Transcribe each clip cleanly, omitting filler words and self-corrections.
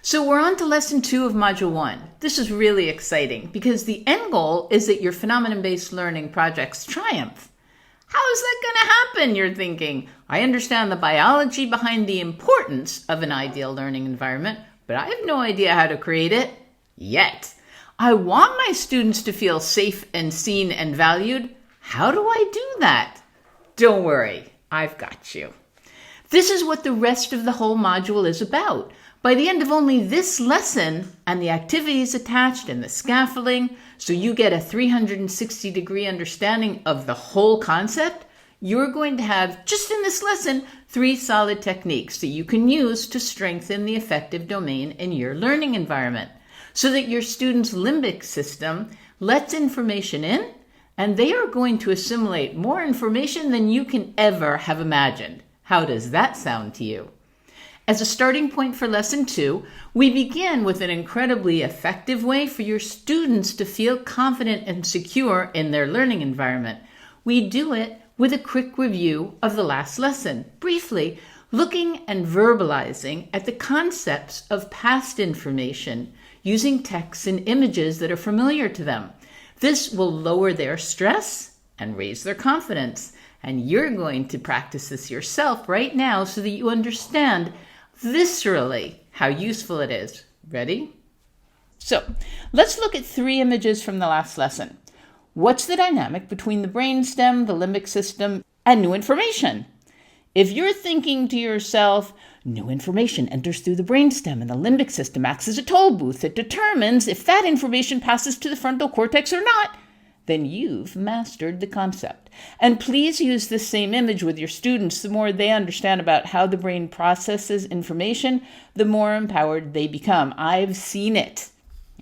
So we're on to lesson 2 of module 1. This is really exciting because the end goal is that your phenomenon-based learning projects triumph. How is that going to happen, you're thinking? I understand the biology behind the importance of an ideal learning environment, but I have no idea how to create it yet. I want my students to feel safe and seen and valued. How do I do that? Don't worry, I've got you. This is what the rest of the whole module is about. By the end of only this lesson and the activities attached and the scaffolding, so you get a 360-degree understanding of the whole concept, you're going to have, just in this lesson, 3 solid techniques that you can use to strengthen the affective domain in your learning environment so that your students' limbic system lets information in and they are going to assimilate more information than you can ever have imagined. How does that sound to you? As a starting point for lesson 2, we begin with an incredibly effective way for your students to feel confident and secure in their learning environment. We do it with a quick review of the last lesson, briefly looking and verbalizing at the concepts of past information using texts and images that are familiar to them. This will lower their stress and raise their confidence. And you're going to practice this yourself right now so that you understand viscerally how useful it is. Ready? So let's look at 3 images from the last lesson. What's the dynamic between the brainstem, the limbic system, and new information? If you're thinking to yourself, new information enters through the brainstem and the limbic system acts as a toll booth that determines if that information passes to the frontal cortex or not, then you've mastered the concept. And please use this same image with your students. The more they understand about how the brain processes information, the more empowered they become. I've seen it.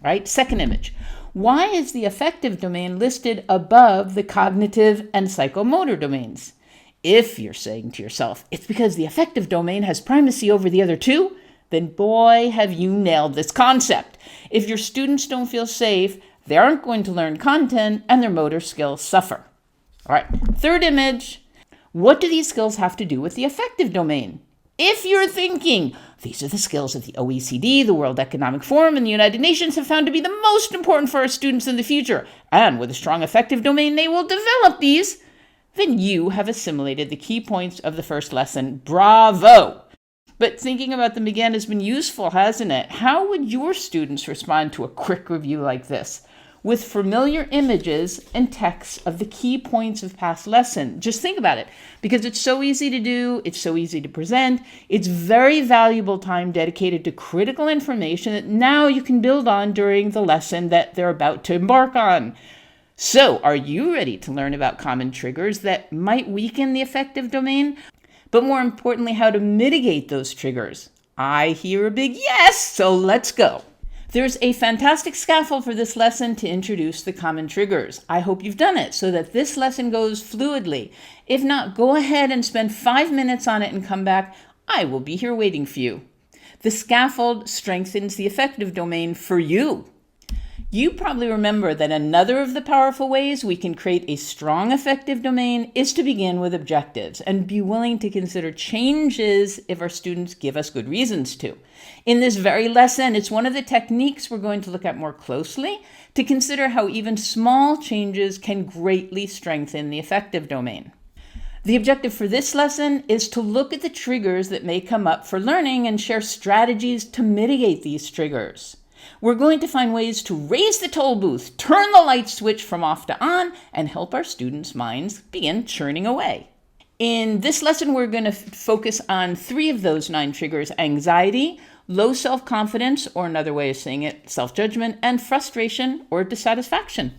Right? Second image. Why is the affective domain listed above the cognitive and psychomotor domains? If you're saying to yourself, it's because the affective domain has primacy over the other 2, then boy, have you nailed this concept. If your students don't feel safe, they aren't going to learn content and their motor skills suffer. All right, third image. What do these skills have to do with the affective domain? If you're thinking, these are the skills that the OECD, the World Economic Forum, and the United Nations have found to be the most important for our students in the future, and with a strong affective domain, they will develop these, then you have assimilated the key points of the first lesson. Bravo! But thinking about them again has been useful, hasn't it? How would your students respond to a quick review like this? With familiar images and texts of the key points of past lesson. Just think about it, because it's so easy to do, it's so easy to present, it's very valuable time dedicated to critical information that now you can build on during the lesson that they're about to embark on. So, are you ready to learn about common triggers that might weaken the affective domain? But more importantly, how to mitigate those triggers? I hear a big yes, so let's go. There's a fantastic scaffold for this lesson to introduce the common triggers. I hope you've done it so that this lesson goes fluidly. If not, go ahead and spend 5 minutes on it and come back. I will be here waiting for you. The scaffold strengthens the affective domain for you. You probably remember that another of the powerful ways we can create a strong affective domain is to begin with objectives and be willing to consider changes if our students give us good reasons to. In this very lesson, it's one of the techniques we're going to look at more closely to consider how even small changes can greatly strengthen the affective domain. The objective for this lesson is to look at the triggers that may come up for learning and share strategies to mitigate these triggers. We're going to find ways to raise the toll booth, turn the light switch from off to on, and help our students' minds begin churning away. In this lesson, we're going to focus on 3 of those 9 triggers: anxiety, low self-confidence, or another way of saying it, self-judgment, and frustration or dissatisfaction.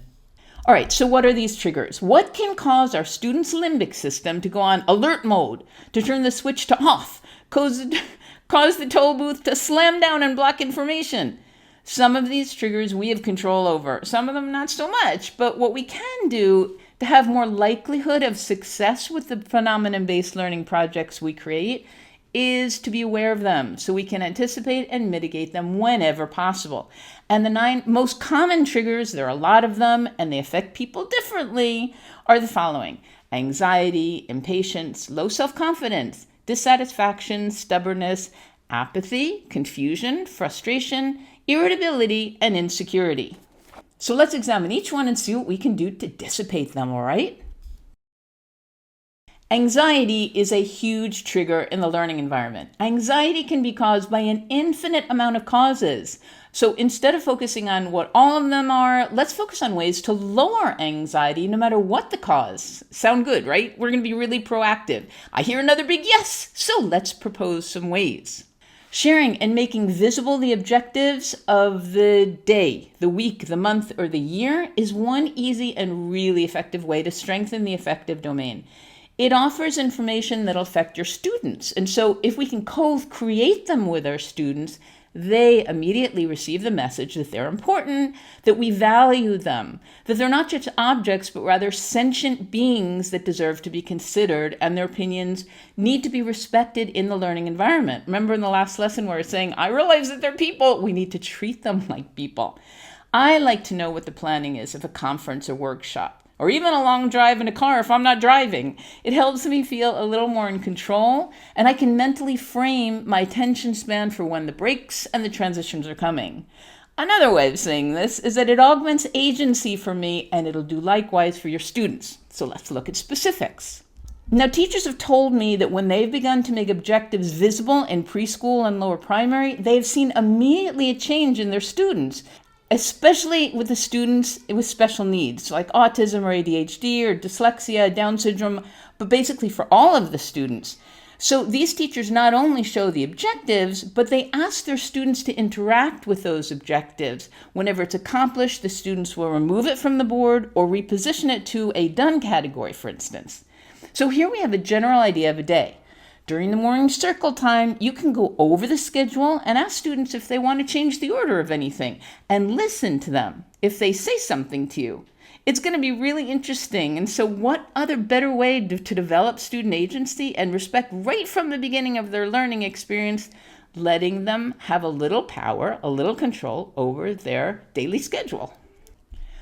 All right, so what are these triggers? What can cause our students' limbic system to go on alert mode, to turn the switch to off, cause the toll booth to slam down and block information? Some of these triggers we have control over, some of them not so much, but what we can do to have more likelihood of success with the phenomenon-based learning projects we create is to be aware of them so we can anticipate and mitigate them whenever possible. And the 9 most common triggers, there are a lot of them and they affect people differently, are the following: anxiety, impatience, low self-confidence, dissatisfaction, stubbornness, apathy, confusion, frustration, irritability, and insecurity. So let's examine each one and see what we can do to dissipate them, all right? Anxiety is a huge trigger in the learning environment. Anxiety can be caused by an infinite amount of causes. So instead of focusing on what all of them are, let's focus on ways to lower anxiety no matter what the cause. Sound good, right? We're going to be really proactive. I hear another big yes, so let's propose some ways. Sharing and making visible the objectives of the day, the week, the month, or the year is one easy and really effective way to strengthen the affective domain. It offers information that'll affect your students. And so if we can co-create them with our students, they immediately receive the message that they're important, that we value them, that they're not just objects, but rather sentient beings that deserve to be considered, and their opinions need to be respected in the learning environment. Remember in the last lesson where I was saying, I realize that they're people, we need to treat them like people. I like to know what the planning is of a conference or workshop, or even a long drive in a car if I'm not driving. It helps me feel a little more in control, and I can mentally frame my attention span for when the breaks and the transitions are coming. Another way of saying this is that it augments agency for me, and it'll do likewise for your students. So let's look at specifics. Now, teachers have told me that when they've begun to make objectives visible in preschool and lower primary, they've seen immediately a change in their students, especially with the students with special needs, like autism or ADHD or dyslexia, Down syndrome, but basically for all of the students. So these teachers not only show the objectives, but they ask their students to interact with those objectives. Whenever it's accomplished, the students will remove it from the board or reposition it to a done category, for instance. So here we have a general idea of a day. During the morning circle time, you can go over the schedule and ask students if they want to change the order of anything, and listen to them if they say something to you. It's going to be really interesting. And so what other better way to develop student agency and respect right from the beginning of their learning experience, letting them have a little power, a little control over their daily schedule.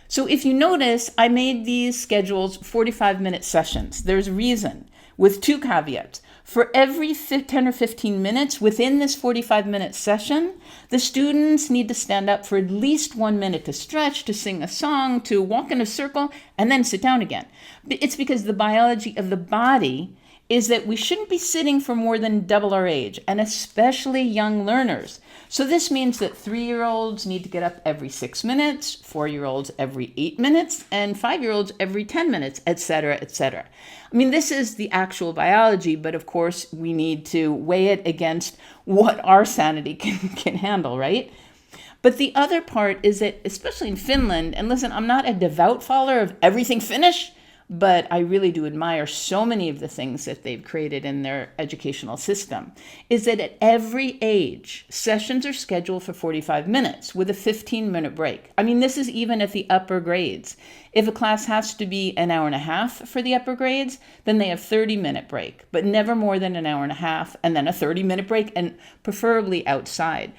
So if you notice, I made these schedules 45-minute sessions. There's a reason, with two caveats. For every 10 or 15 minutes within this 45-minute session, the students need to stand up for at least 1 minute to stretch, to sing a song, to walk in a circle, and then sit down again. It's because the biology of the body is that we shouldn't be sitting for more than double our age, and especially young learners. So this means that 3-year-olds need to get up every 6 minutes, 4-year-olds every 8 minutes, and 5-year-olds every 10 minutes, etc., etc. I mean, this is the actual biology, but of course we need to weigh it against what our sanity can handle, right? But the other part is that, especially in Finland, and listen, I'm not a devout follower of everything Finnish, but I really do admire so many of the things that they've created in their educational system, is that at every age, sessions are scheduled for 45 minutes with a 15-minute break. I mean, this is even at the upper grades. If a class has to be an hour and a half for the upper grades, then they have 30-minute break, but never more than an hour and a half, and then a 30-minute break, and preferably outside.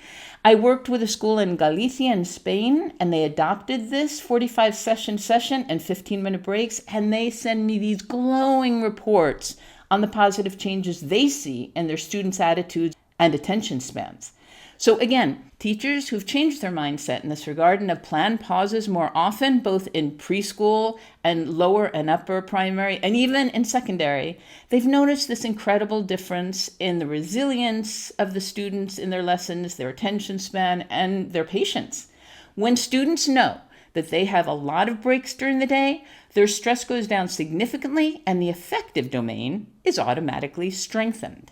I worked with a school in Galicia in Spain, and they adopted this 45-session and 15-minute breaks, and they send me these glowing reports on the positive changes they see in their students' attitudes and attention spans. So again, teachers who've changed their mindset in this regard and have planned pauses more often, both in preschool and lower and upper primary, and even in secondary, they've noticed this incredible difference in the resilience of the students in their lessons, their attention span, and their patience. When students know that they have a lot of breaks during the day, their stress goes down significantly, and the affective domain is automatically strengthened.